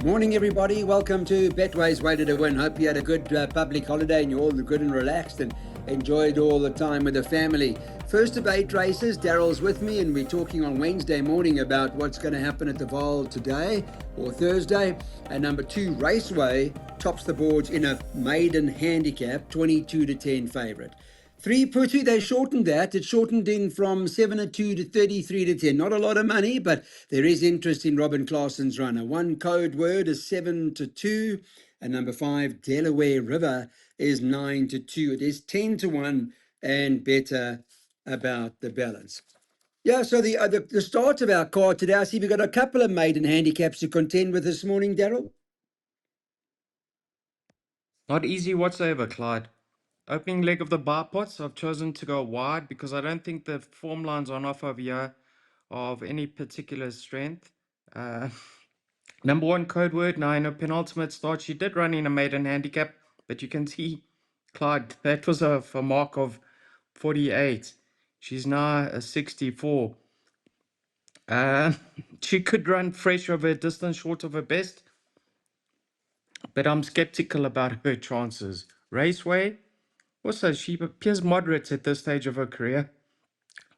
Morning, everybody. Welcome to Betway's Way to Win. Hope you had a good public holiday and you're all good and relaxed and enjoyed all the time with the family. First of 8 races, Daryl's with me, and we're talking on Wednesday morning about what's going to happen at the Vaal today or Thursday. And number 2, Raceway, tops the boards in a maiden handicap, 22 to 10 favourite. 3 Putty, they shortened that. It shortened in from 7 to 2 to 33 to 10. Not a lot of money, but there is interest in Robin Claessen's runner. 1 code word is 7 to 2. And number 5, Delaware River, is 9 to 2. It is 10 to 1 and better about the balance. Yeah, so the start of our card today, I see we've got a couple of maiden handicaps to contend with this morning, Daryl. Not easy whatsoever, Clyde. Opening leg of the bar pots, I've chosen to go wide because I don't think the form lines on offer over here are of any particular strength. Uh, number 1 code word, 9, a penultimate start. She did run in a maiden handicap, but you can see, Clyde, that was a mark of 48. She's now a 64. Uh, she could run fresh over a distance short of her best, but I'm skeptical about her chances. Raceway, also, she appears moderate at this stage of her career.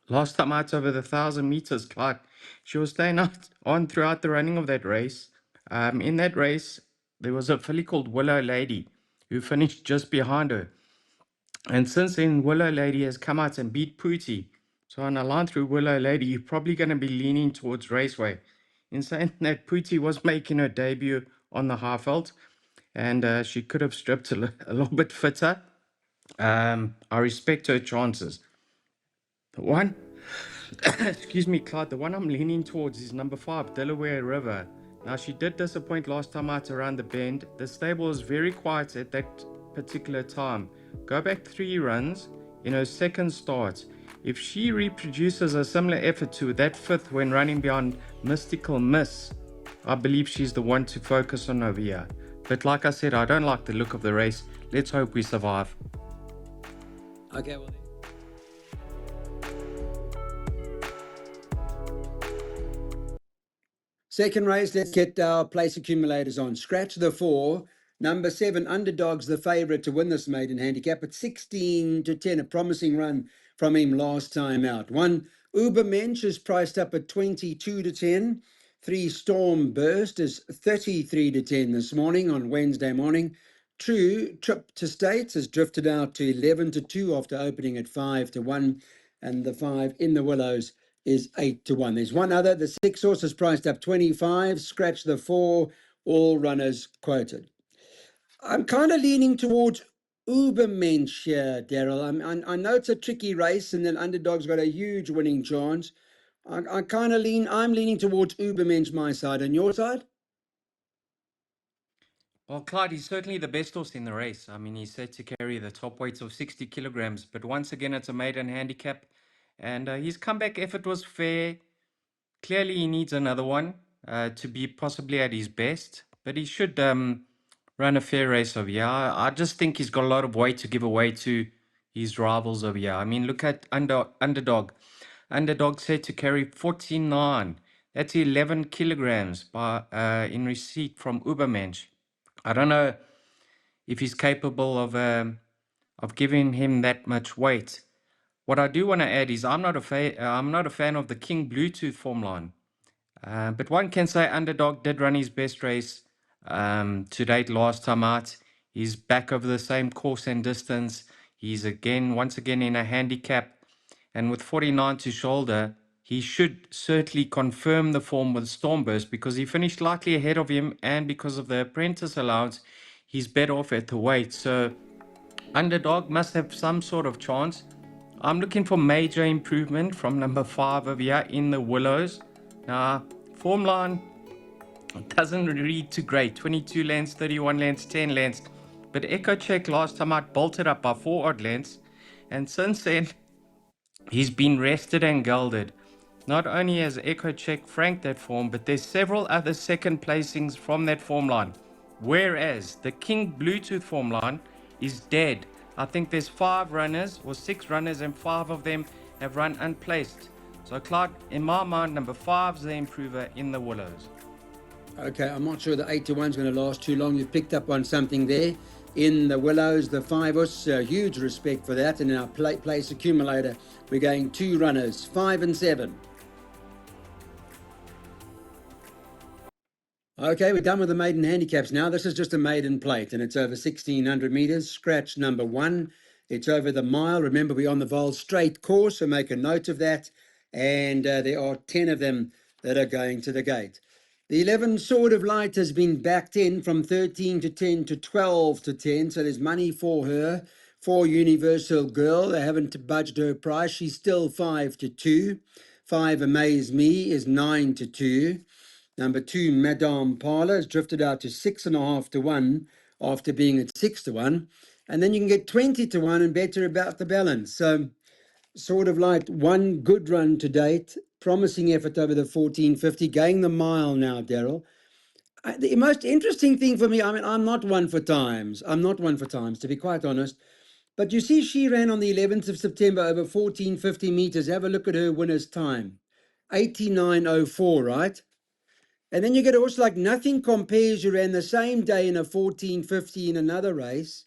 Last time out over the 1,000 meters, Clyde, she was staying on throughout the running of that race. In that race, there was a filly called Willow Lady who finished just behind her. And since then, Willow Lady has come out and beat Pooty. So on a line through Willow Lady, you're probably going to be leaning towards Raceway. In saying that, Pooty was making her debut on the Highveld, and she could have stripped a little bit fitter. I respect her chances. The one, excuse me, Clyde, the one I'm leaning towards is number 5, Delaware River. Now, she did disappoint last time out around the bend. The stable was very quiet at that particular time. Go back 3 runs in her second start. If she reproduces a similar effort to that 5th when running beyond Mystical Miss, I believe she's the one to focus on over here. But like I said, I don't like the look of the race. Let's hope we survive. Okay, well. Second race, let's get our place accumulators on. Scratch the 4. Number 7, Underdog's the favourite to win this maiden handicap at 16 to 10. A promising run from him last time out. 1, Ubermensch is priced up at 22 to 10. 3, Storm Burst is 33 to 10 this morning on Wednesday morning. 2, Trip to States has drifted out to 11 to 2 after opening at 5 to 1. And the 5, In the Willows, is 8 to 1. There's one other. The 6 horse is priced up 25. Scratch the 4. All runners quoted. I'm kind of leaning towards Ubermensch here, Daryl. I know it's a tricky race, and then Underdog's got a huge winning chance. I'm leaning towards Ubermensch, my side. And your side? Well, Clyde, he's certainly the best horse in the race. I mean, he's set to carry the top weights of 60 kilograms, but once again, it's a maiden handicap, and his comeback effort was fair. Clearly, he needs another one to be possibly at his best, but he should run a fair race over here. I just think he's got a lot of weight to give away to his rivals over here. I mean, look at Underdog. Underdog set to carry 49. That's 11 kilograms in receipt from Ubermensch. I don't know if he's capable of giving him that much weight. What I do want to add is I'm not a fan of the King Bluetooth form line, but one can say Underdog did run his best race to date last time out. He's back over the same course and distance. He's once again in a handicap, and with 49 to shoulder, he should certainly confirm the form with Stormburst because he finished slightly ahead of him, and because of the apprentice allowance, he's better off at the weight. So Underdog must have some sort of chance. I'm looking for major improvement from number 5 over here in the Willows. Now, form line doesn't read too great. 22 lengths, 31 lengths, 10 lengths. But Echo Check last time out bolted up by 4 odd lengths. And since then, he's been rested and gelded. Not only has Echo Check franked that form, but there's several other second placings from that form line. Whereas the King Bluetooth form line is dead. I think there's 5 runners or 6 runners, and 5 of them have run unplaced. So Clyde, in my mind, number 5's the improver in the Willows. Okay, I'm not sure the 8 to 1 is going to last too long. You picked up on something there. In the Willows, the 5-us, huge respect for that. And in our place accumulator, we're going 2 runners, 5 and 7. Okay, we're done with the maiden handicaps now. This is just a maiden plate, and it's over 1,600 meters. Scratch number 1. It's over the mile. Remember, we're on the Vaal straight course, so make a note of that. And there are 10 of them that are going to the gate. The 11 Sword of Light has been backed in from 13 to 10 to 12 to 10, so there's money for her. For Universal Girl, they haven't budged her price. She's still 5 to 2. 5 Amaze Me is 9 to 2. Number 2, Madame Parlor, has drifted out to 6.5 to 1 after being at 6 to 1. And then you can get 20 to 1 and better about the balance. So, sort of like one good run to date, promising effort over the 1450, going the mile now, Daryl. The most interesting thing for me, I mean, I'm not one for times. I'm not one for times, to be quite honest. But you see, she ran on the 11th of September over 1450 meters. Have a look at her winner's time 89.04, right? And then you get a horse like Nothing Compares, who ran the same day in a 1450 in another race.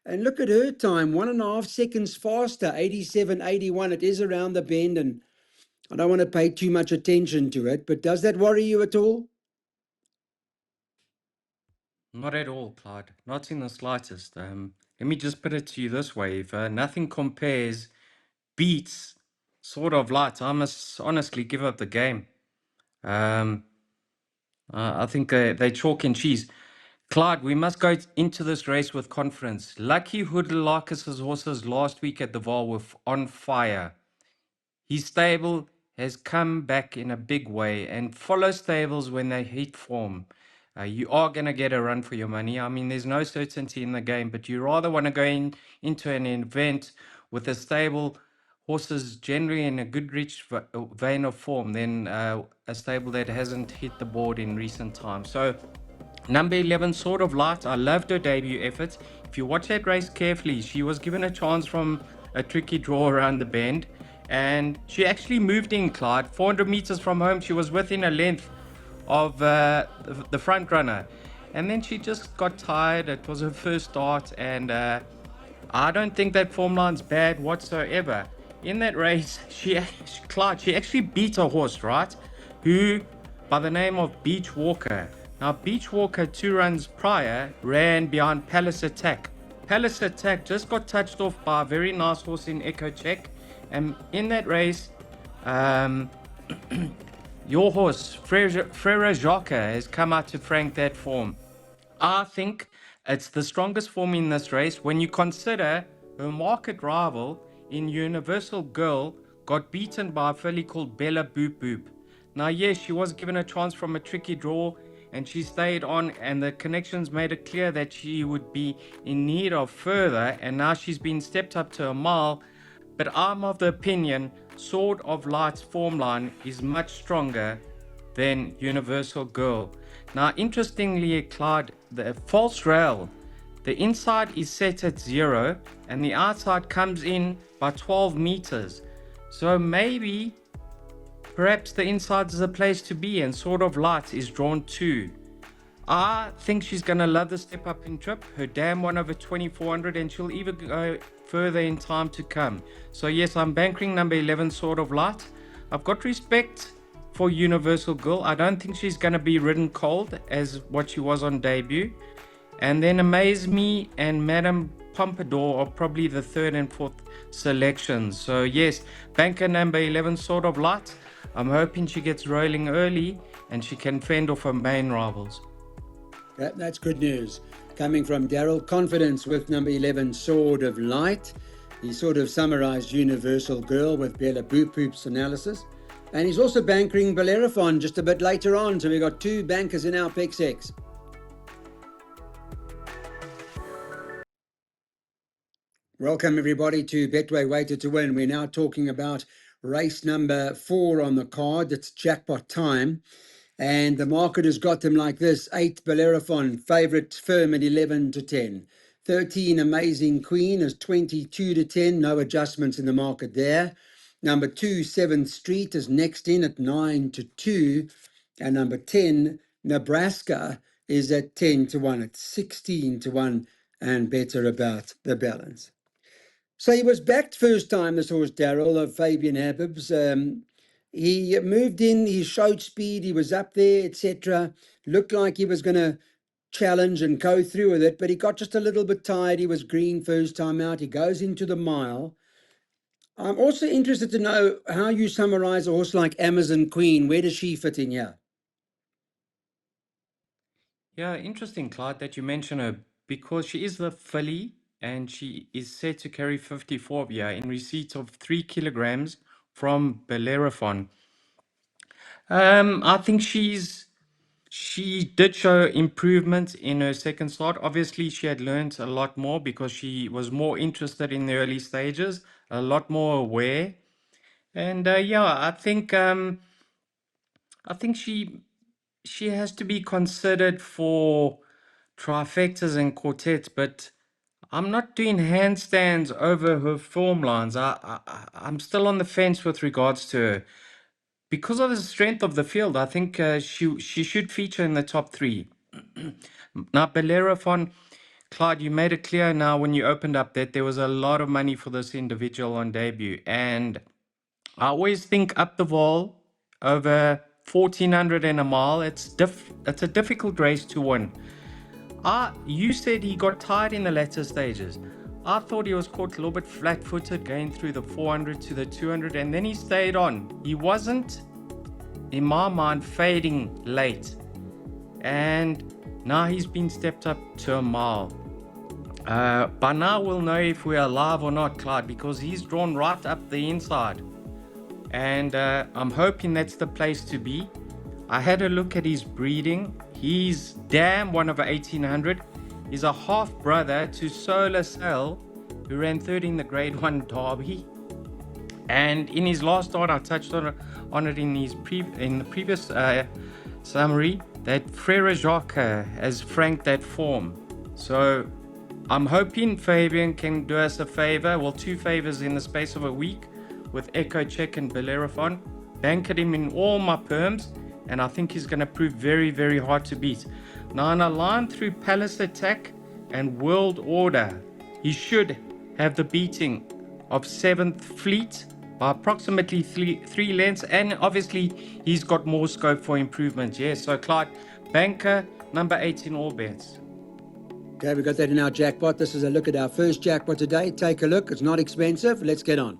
And look at her time, 1.5 seconds faster, 87.81. It is around the bend, and I don't want to pay too much attention to it, but does that worry you at all? Not at all, Clyde. Not in the slightest. Let me just put it to you this way: if Nothing Compares beats Sort of Light, I must honestly give up the game. Um, I think they chalk and cheese. Clyde, we must go into this race with confidence. Lucky Hoodlarcus's horses last week at the Vaal were on fire. His stable has come back in a big way, and follow stables when they hit form. You are going to get a run for your money. I mean, there's no certainty in the game, but you rather want to go into an event with a stable horses generally in a good rich vein of form than a stable that hasn't hit the board in recent times. So number 11, Sort of Light. I loved her debut effort. If you watch that race carefully, she was given a chance from a tricky draw around the bend, and she actually moved in, Clyde. 400 meters from home, she was within a length of the front runner. And then she just got tired. It was her first start, and I don't think that form line's bad whatsoever. In that race, Clyde, she actually beat a horse, right? Who, by the name of Beach Walker. Now, Beach Walker, 2 runs prior, ran behind Palace Attack. Palace Attack just got touched off by a very nice horse in Echo Check. And in that race, your horse, Frere Jacques, has come out to frank that form. I think it's the strongest form in this race when you consider her market rival in Universal Girl got beaten by a filly called Bella Boop Boop. Now, yes, she was given a chance from a tricky draw and she stayed on, and the connections made it clear that she would be in need of further, and now she's been stepped up to a mile. But I'm of the opinion Sword of Light's form line is much stronger than Universal Girl. Now, interestingly, Clyde, the false rail, the inside is set at 0 and the outside comes in by 12 meters. So maybe, perhaps the inside is a place to be and Sword of Light is drawn too. I think she's going to love the step up in trip. Her dam won over 2400 and she'll even go further in time to come. So yes, I'm bankering number 11, Sword of Light. I've got respect for Universal Girl. I don't think she's going to be ridden cold as what she was on debut. And then Amaze Me and Madame Pompadour are probably the 3rd and 4th selections. So yes, banker number 11, Sword of Light. I'm hoping she gets rolling early and she can fend off her main rivals. That's good news. Coming from Daryl, confidence with number 11, Sword of Light. He sort of summarized Universal Girl with Bella Boop Boop's analysis. And he's also bankering Bellerophon just a bit later on. So we've got 2 bankers in our PEX. Welcome everybody to Betway Weighted to Win. We're now talking about race number 4 on the card. It's jackpot time. And the market has got them like this: 8 Bellerophon, favourite firm at 11 to 10. 13 Amazing Queen is 22 to 10, no adjustments in the market there. Number 2 7th Street is next in at 9 to 2. And number 10 Nebraska is at 10-1. It's 16-1 and better about the balance. So he was backed first time, this horse, Daryl, of Fabian Habib's. He moved in, he showed speed, he was up there, etc. Looked like he was going to challenge and go through with it, but he got just a little bit tired. He was green first time out. He goes into the mile. I'm also interested to know how you summarize a horse like Amazon Queen. Where does she fit in here? Yeah, interesting, Clyde, that you mention her because she is the filly and she is set to carry 54 in receipt of 3 kilograms from Bellerophon. I think she did show improvement in her second start. Obviously, she had learned a lot more because she was more interested in the early stages, a lot more aware. And yeah, I think she has to be considered for trifectas and quartets, but I'm not doing handstands over her form lines. I'm still on the fence with regards to her. Because of the strength of the field, I think she should feature in the top three. Now, Bellerophon, Clyde, you made it clear now when you opened up that there was a lot of money for this individual on debut. And I always think up the vaal over 1400 and a mile. It's a difficult race to win. You said he got tired in the latter stages. I thought he was caught a little bit flat-footed going through the 400 to the 200, and then he stayed on. He wasn't, in my mind, fading late. And now he's been stepped up to a mile. By now we'll know if we're alive or not, Clyde, because he's drawn right up the inside. And I'm hoping that's the place to be. I had a look at his breeding. He's Dam, one over 1800. He's a half brother to Solar Sail, who ran third in the Grade 1 Derby. And in his last start, I touched on it in the previous summary, that Frere Jacques has franked that form. So I'm hoping Fabian can do us a favor, well, two favors in the space of a week, with Echo Check and Bellerophon. Bankered him in all my perms, and I think he's going to prove very, very hard to beat. Now, in a line through Palace Attack and World Order, he should have the beating of 7th Fleet by approximately three lengths, and obviously he's got more scope for improvement. Yes, so Clyde, banker number 8 in all bets. Okay, we've got that in our jackpot. This is a look at our first jackpot today. Take a look. It's not expensive. Let's get on.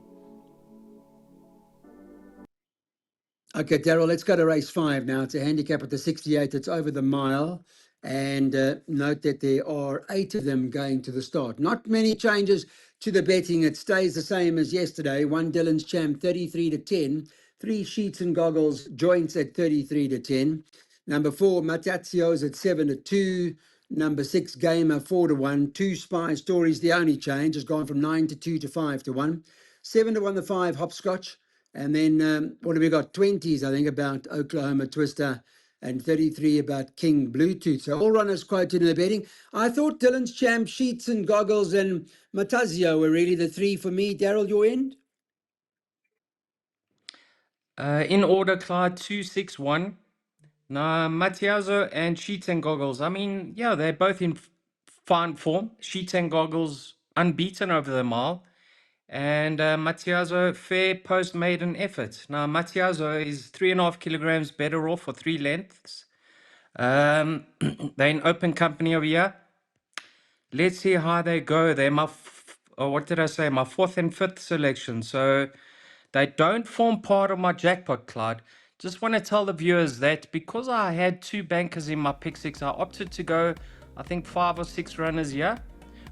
Okay, Daryl, let's go to race 5 now. It's a handicap at the 68. It's over the mile. And note that there are 8 of them going to the start. Not many changes to the betting. It stays the same as yesterday. 1 Dylan's Champ, 33-10. 3 Sheets and Goggles, joints at 33-10. Number 4, Matazio's at 7-2. Number 6, Gamer, 4-1. 2 Spy Stories, the only change, has gone from 9-2 to 5-1. 7-1, the 5, Hopscotch. And then what have we got? 20s, I think, about Oklahoma Twister, and 33 about King Bluetooth. So all runners quoted in the betting. I thought Dylan's Champ, Sheets and Goggles, and Matazio were really the 3 for me. Daryl, your end? In order, Clyde, 2, 6, 1. Now, Matiazo and Sheets and Goggles. I mean, yeah, they're both in fine form. Sheets and Goggles unbeaten over the mile. And Matiazo, fair post-maiden effort. Now, Matiazo is 3.5 kilograms better off for 3 lengths. They're in open company over here. Let's see how they go. They're my, what did I say? My 4th and 5th selection. So they don't form part of my jackpot, Clyde. Just want to tell the viewers that because I had 2 bankers in my pick 6, I opted to go, I think, 5 or 6 runners here.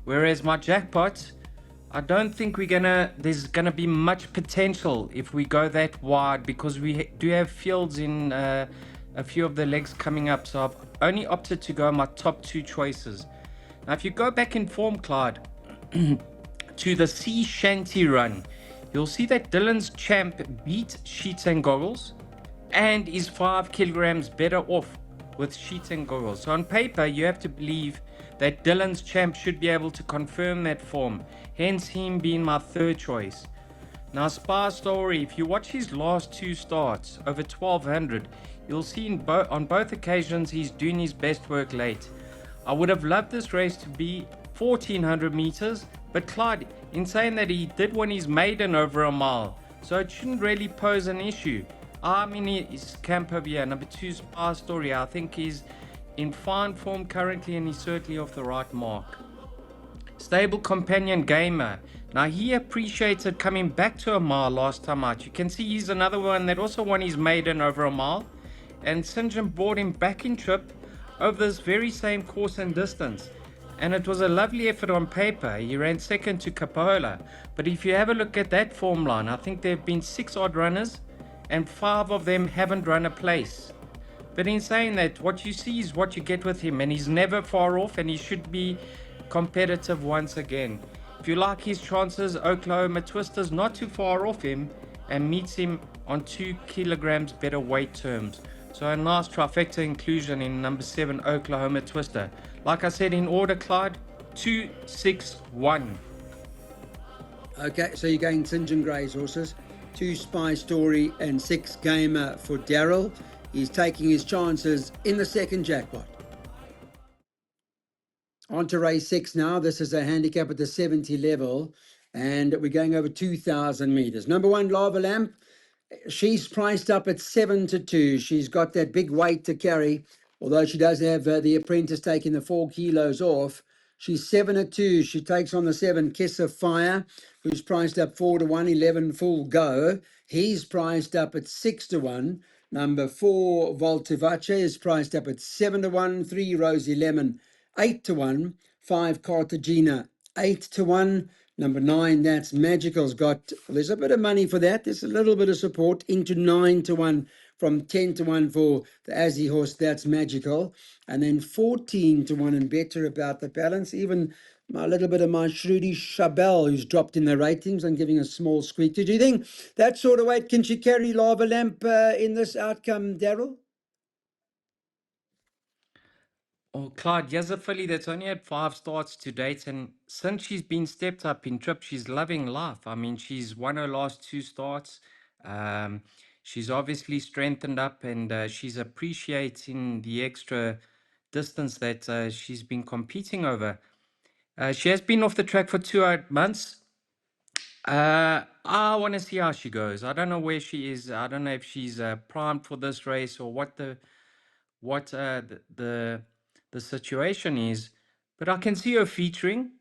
Whereas my jackpot, I don't think there's gonna be much potential if we go that wide, because we do have fields in a few of the legs coming up. So I've only opted to go my top 2 choices. Now, if you go back in form, Clyde, to the Sea Shanty run, you'll see that Dylan's Champ beat Sheets and Goggles and is 5 kilograms better off with Sheets and Goggles. So on paper, you have to believe that Dylan's Champ should be able to confirm that form, hence him being my 3rd choice. Now, Spa Story, if you watch his last two starts over 1200, you'll see on both occasions he's doing his best work late. I would have loved this race to be 1400 meters, but Clyde, in saying that, he did win his maiden over a mile, so it shouldn't really pose an issue. I'm in his camp over here. Number 2, Spa Story, I think he's in fine form currently, and he's certainly off the right mark. Stable Companion Gamer. Now, he appreciated coming back to a mile last time out. You can see he's another one that also won his maiden over a mile. And St. John brought him back in trip over this very same course and distance. And it was a lovely effort on paper. He ran second to Capola. But if you have a look at that form line, I think there have been 6 odd runners, and 5 of them haven't run a place. But in saying that, what you see is what you get with him, and he's never far off, and he should be competitive once again. If you like his chances, Oklahoma Twister's not too far off him and meets him on 2 kilograms better weight terms. So a nice trifecta inclusion in number 7, Oklahoma Twister. Like I said, in order, Clyde, 2, 6, 1. Okay, so you're going St. John Grey's horses. 2 Spy Story and 6 Gamer for Daryl. He's taking his chances in the second jackpot. On to race 6 now. This is a handicap at the 70 level, and we're going over 2,000 meters. Number 1, Lava Lamp. She's priced up at 7-2. She's got that big weight to carry, although she does have the apprentice taking the 4 kilos off. She's 7-2. She takes on the 7, Kiss of Fire, who's priced up 4-1, 11 Full Go. He's priced up at 6-1. Number 4, Voltivace, is priced up at 7-1. 3, Rosie Lemon, 8-1. 5, Cartagena, 8-1. Number 9, That's Magical's got, well, there's a bit of money for that. There's a little bit of support into 9-1 from 10-1 for the Aussie horse, That's Magical. And then 14-1 and better about the balance. Even a little bit of my Shruti Chabelle, who's dropped in the ratings and giving a small squeak. Do you think that sort of weight, can she carry Lava Lamp in this outcome, Daryl? Oh, Clyde, Yazafili, that's only had 5 starts to date, and since she's been stepped up in trip, she's loving life. I mean, she's won her last 2 starts. Um, she's obviously strengthened up, and she's appreciating the extra distance that she's been competing over. She has been off the track for 2 odd months. I want to see how she goes. I don't know where she is. I don't know if she's primed for this race or what the situation is, but I can see her featuring.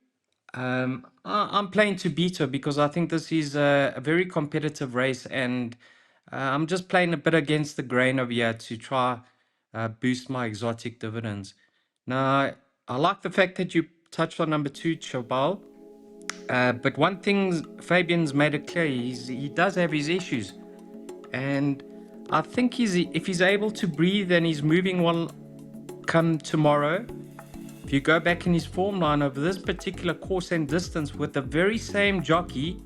I'm playing to beat her because I think this is a very competitive race, and I'm just playing a bit against the grain over here to try boost my exotic dividends. Now, I like the fact that you touched on number 2, Chabal. But one thing Fabian's made it clear, he does have his issues. And I think if he's able to breathe and he's moving well come tomorrow, if you go back in his form line over this particular course and distance with the very same jockey,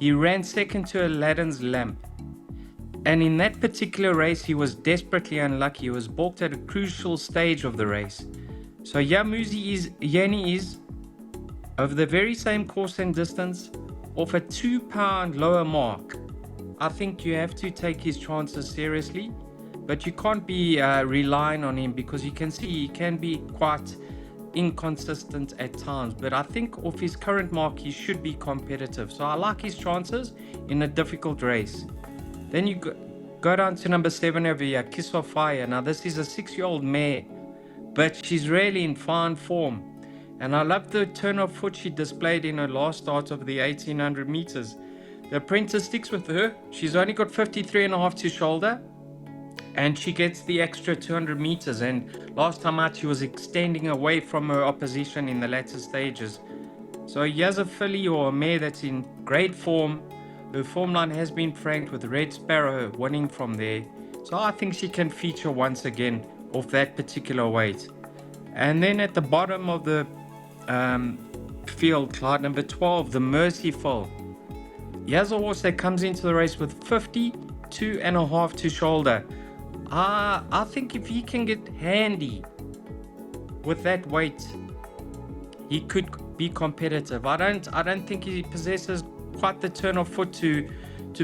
he ran second to Aladdin's Lamp. And in that particular race, he was desperately unlucky. He was balked at a crucial stage of the race. So Yanni is, over the very same course and distance, off a £2 lower mark. I think you have to take his chances seriously, but you can't be relying on him because you can see he can be quite inconsistent at times. But I think off his current mark, he should be competitive. So I like his chances in a difficult race. Then you go down to number 7 over here, Kiss of Fire. Now this is a 6-year-old mare, but she's really in fine form. And I love the turn of foot she displayed in her last start of the 1800 meters. The apprentice sticks with her. She's only got 53.5 to shoulder, and she gets the extra 200 meters. And last time out, she was extending away from her opposition in the latter stages. So here's a filly or a mare that's in great form. Her form line has been franked with Red Sparrow winning from there. So I think she can feature once again off that particular weight. And then at the bottom of the field, Clyde, number 12, the Merciful. Here's a horse that comes into the race with 52.5 to shoulder. I think if he can get handy with that weight, he could be competitive. I don't think he possesses quite the turn of foot to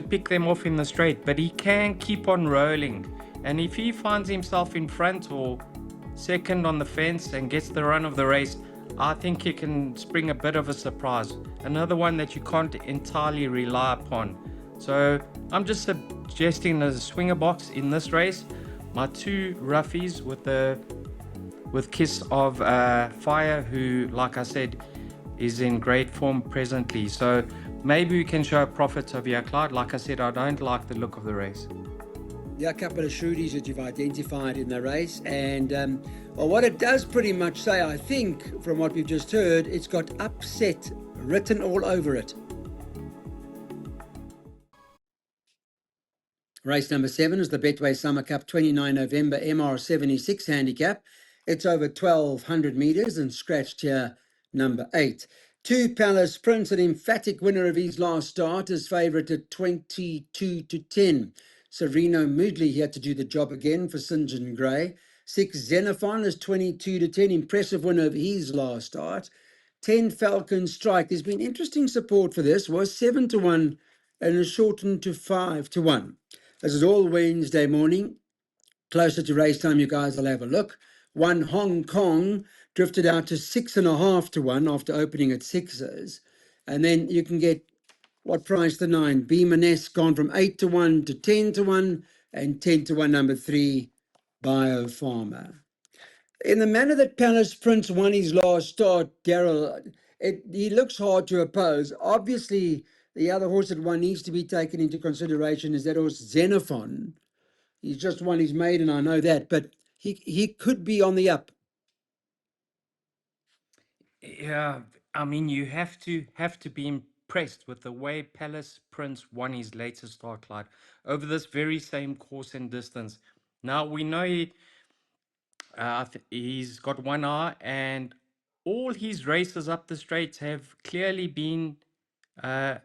pick them off in the straight, but he can keep on rolling. And if he finds himself in front or second on the fence and gets the run of the race, I think he can spring a bit of a surprise. Another one that you can't entirely rely upon. So I'm just suggesting a swinger box in this race. My two roughies with Kiss of Fire, who, like I said, is in great form presently. So maybe we can show a profit of here, Clyde. Like I said, I don't like the look of the race. There are a couple of shrewdies that you've identified in the race, and well, what it does pretty much say, I think, from what we've just heard, it's got upset written all over it. Race number 7 is the Betway Summer Cup 29 November MR76 handicap. It's over 1,200 metres and scratched here number 8. 2 Palace Prince, an emphatic winner of his last start, is favourite at 22 to 10. Sereno Moodley here to do the job again for St. John Gray. 6 Xenophon is 22 to 10, impressive winner of his last start. 10 Falcon Strike, there's been interesting support for this, was 7 to 1 and is shortened to 5 to 1. This is all Wednesday morning. Closer to race time, you guys will have a look. 1 Hong Kong drifted out to 6.5 to 1 after opening at 6s. And then you can get, what price, the 9? Beemanesque gone from 8 to 1 to 10 to 1, and 10 to 1, number 3, Biofarmer. In the manner that Palace Prince won his last start, Daryl, he looks hard to oppose. Obviously, the other horse that one needs to be taken into consideration is that horse Xenophon. He's just won his maiden, I know that, but he could be on the up. Yeah, I mean, you have to be impressed with the way Palace Prince won his latest start, Clyde, over this very same course and distance. Now we know he's got one eye, and all his races up the straights have clearly been uh,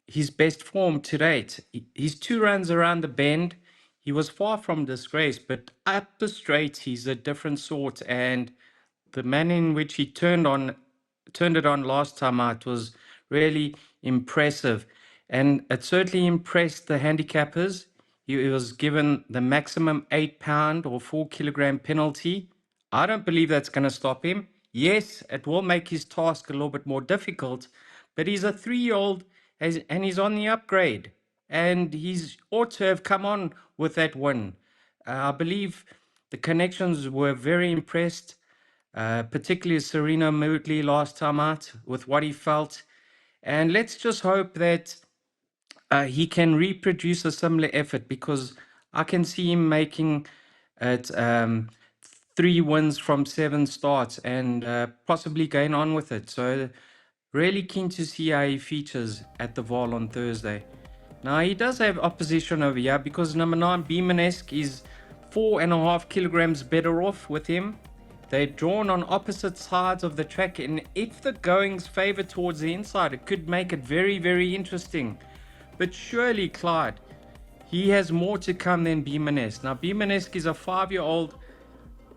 his best form to date. His 2 runs around the bend, he was far from disgrace, but up the straight, he's a different sort. And the manner in which he turned it on last time out was really impressive, and it certainly impressed the handicappers. He was given the maximum £8 or 4 kilogram penalty. I don't believe that's going to stop him. Yes, it will make his task a little bit more difficult, but he's a 3-year-old and he's on the upgrade, and he's ought to have come on with that win. I believe the connections were very impressed, particularly Sereno Moodley last time out with what he felt. And let's just hope that he can reproduce a similar effort, because I can see him making it 3 wins from 7 starts and possibly going on with it. So really keen to see how he features at the Vaal on Thursday. Now he does have opposition over here, because number 9 Beemanesque is 4.5 kilograms better off with him. They're drawn on opposite sides of the track, and if the goings favor towards the inside, it could make it very, very interesting. But surely, Clyde, he has more to come than Beemanesque. Now, Beemanesque is a 5-year-old,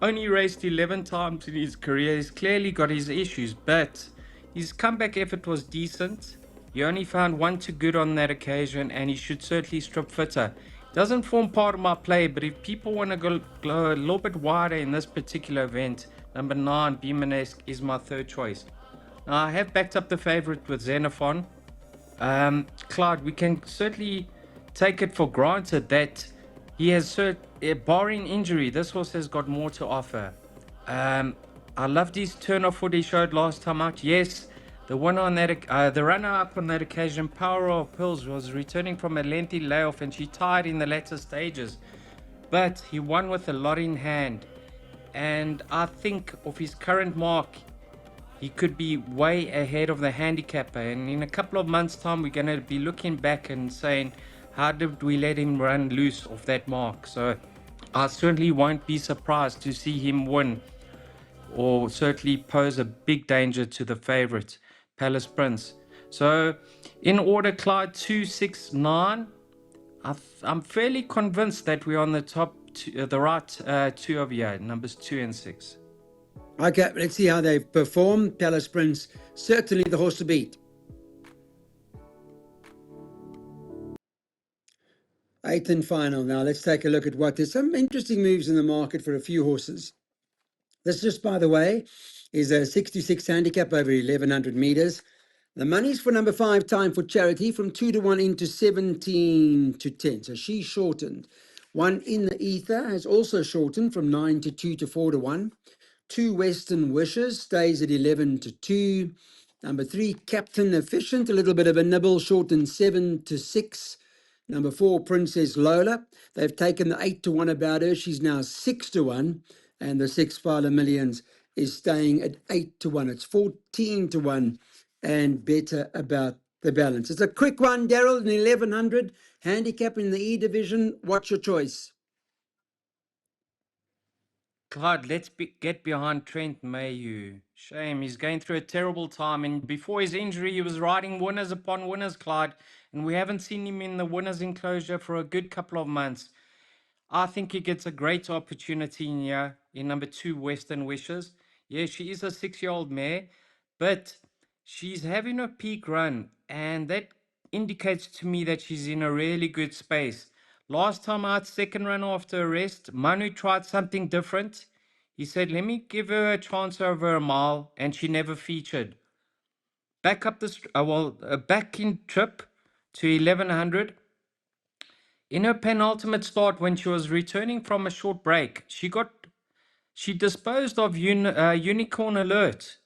only raced 11 times in his career. He's clearly got his issues, but his comeback effort was decent. He only found 1 too good on that occasion, and he should certainly strip fitter. Doesn't form part of my play, but if people want to go a little bit wider in this particular event, number 9 Beemanesque is my third choice. Now, I have backed up the favorite with Xenophon. Clyde, we can certainly take it for granted that he has, barring injury, this horse has got more to offer. I loved his turn off foot he showed last time out. Yes, the winner on that, the runner up on that occasion, Power of Pills, was returning from a lengthy layoff, and she tired in the latter stages. But he won with a lot in hand, and I think of his current mark, he could be way ahead of the handicapper. And in a couple of months' time, we're going to be looking back and saying, how did we let him run loose off that mark? So I certainly won't be surprised to see him win, or certainly pose a big danger to the favorite, Palace Prince. So in order, Clyde, 2, 6, 9. I'm fairly convinced that we're on the top two, the right 2 of here, numbers 2 and 6. Okay, let's see how they perform. Palace Prince, certainly the horse to beat. Eighth and final now. Let's take a look at what there's some interesting moves in the market for a few horses. This, just by the way, is a 66 handicap over 1100 meters. The money's for number 5, Time for Charity, from 2 to 1 into 17 to 10. So she shortened. One in the ether has also shortened from 9 to 2 to 4 to 1. 2 Western Wishes stays at 11 to 2. Number 3, Captain Efficient, a little bit of a nibble, shortened 7 to 6. Number 4, Princess Lola. They've taken the 8 to 1 about her. She's now 6 to 1. And the 6 File Millions is staying at 8 to 1. It's 14 to 1 and better about the balance. It's a quick one, Daryl, an 1100 handicap in the E division. What's your choice? God, get behind Trent Mayhew. Shame, he's going through a terrible time. And before his injury, he was riding winners upon winners, Clyde. And we haven't seen him in the winners' enclosure for a good couple of months. I think he gets a great opportunity in here in number 2, Western Wishes. Yeah, she is a 6-year-old mare, but she's having a peak run, and that indicates to me that she's in a really good space. Last time out, second run after arrest, Manu tried something different. He said, let me give her a chance over a mile, and she never featured. Back up the back in trip to 1100. In her penultimate start, when she was returning from a short break, she disposed of Unicorn Alert.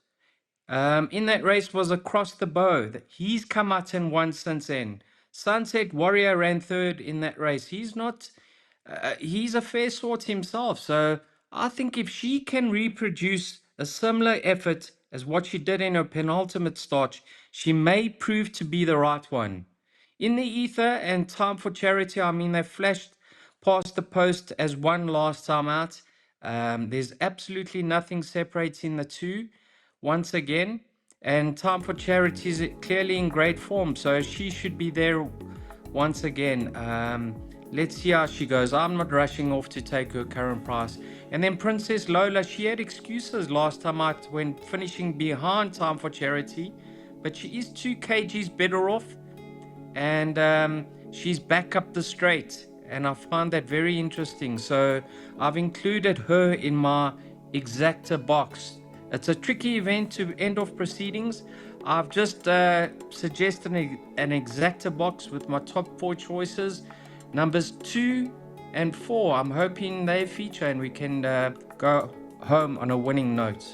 In that race was across the bow. He's come out and won since then. Sunset Warrior ran third in that race. He's a fair sort himself. So I think if she can reproduce a similar effort as what she did in her penultimate start, she may prove to be the right one. In the ether and Time for Charity, I mean, they flashed past the post as one last time out. There's absolutely nothing separating the two once again. And Time for Charity is clearly in great form, so she should be there once again. Let's see how she goes. I'm not rushing off to take her current price. And then Princess Lola, she had excuses last time out when finishing behind Time for Charity, but she is 2 kgs better off, and she's back up the straight, and I find that very interesting. So I've included her in my exacta box. It's a tricky event to end off proceedings. I've just suggested an exacta box with my top 4 choices, numbers 2 and 4. I'm hoping they feature and we can go home on a winning note.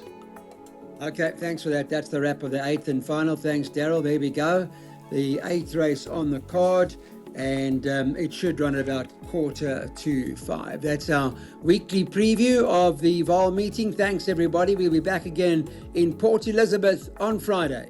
Okay, thanks for that. That's the wrap of the 8th and final. Thanks, Daryl. There we go. The 8th race on the card, and it should run at about 4:45. That's our weekly preview of the vaal meeting. Thanks, everybody. We'll be back again in Port Elizabeth on Friday.